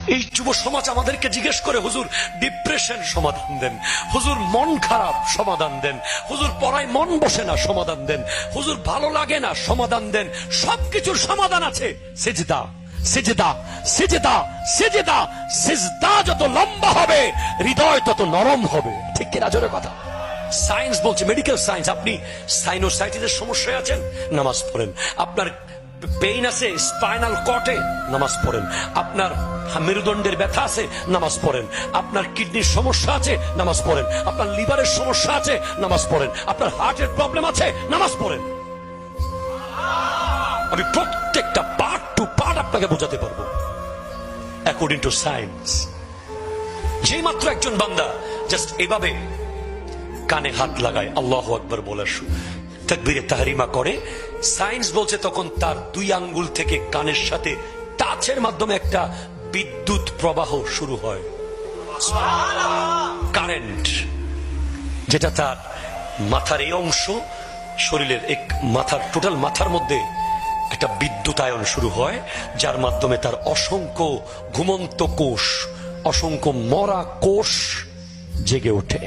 এই যুব সমাজ আমাদেরকে জিজ্ঞেস করে, হুজুর ডিপ্রেশন সমাধান দেন, হুজুর মন খারাপ সমাধান দেন, হুজুর পড়ায় মন বসে না সমাধান দেন, হুজুর ভালো লাগে না সমাধান দেন। সবকিছুর সমাধান আছে। সিজদা, সিজদা, সিজদা, সিজদা। সিজদা যত লম্বা হবে হৃদয় তত নরম হবে। ঠিক কিনা? জোরে কথা। সায়েন্স বলছে, মেডিকেল সায়েন্স, আপনি সাইনোসাইটিসের সমস্যায় আছেন, নামাজ পড়েন। আপনার পেইন আছে স্পাইনাল কর্ডে, নামাজ পড়েন। আপনার মেরুদণ্ডের ব্যথা আছে, নামাজ পড়েন। আপনার কিডনির সমস্যা আছে, নামাজ পড়েন। আপনার লিভারের সমস্যা আছে, নামাজ পড়েন। আপনার হার্টের প্রবলেম আছে, নামাজ পড়েন। আমি প্রত্যেকটা পার্ট টু পার্ট আপনাকে বোঝাতে পারবো অ্যাকর্ডিং টু সায়েন্স। যেই মাত্র একজন বান্দা জাস্ট এভাবে কানে হাত লাগায়, আল্লাহু আকবার বলার তাকবীরে তাহরিমা করে, সায়েন্স বলছে তখন তার 2 আঙ্গুল থেকে কানের সাথে টাচের মাধ্যমে একটা বিদ্যুৎ প্রবাহ শুরু হয়, কারেন্ট, যেটা তার মাথার এই অংশ, শরীরের এক মাথার টোটাল মাথার মধ্যে একটা বিদ্যুতায়ন শুরু হয়, যার মাধ্যমে তার অসংখ্য ঘুমন্ত কোষ, অসংখ্য মরা কোষ জেগে ওঠে।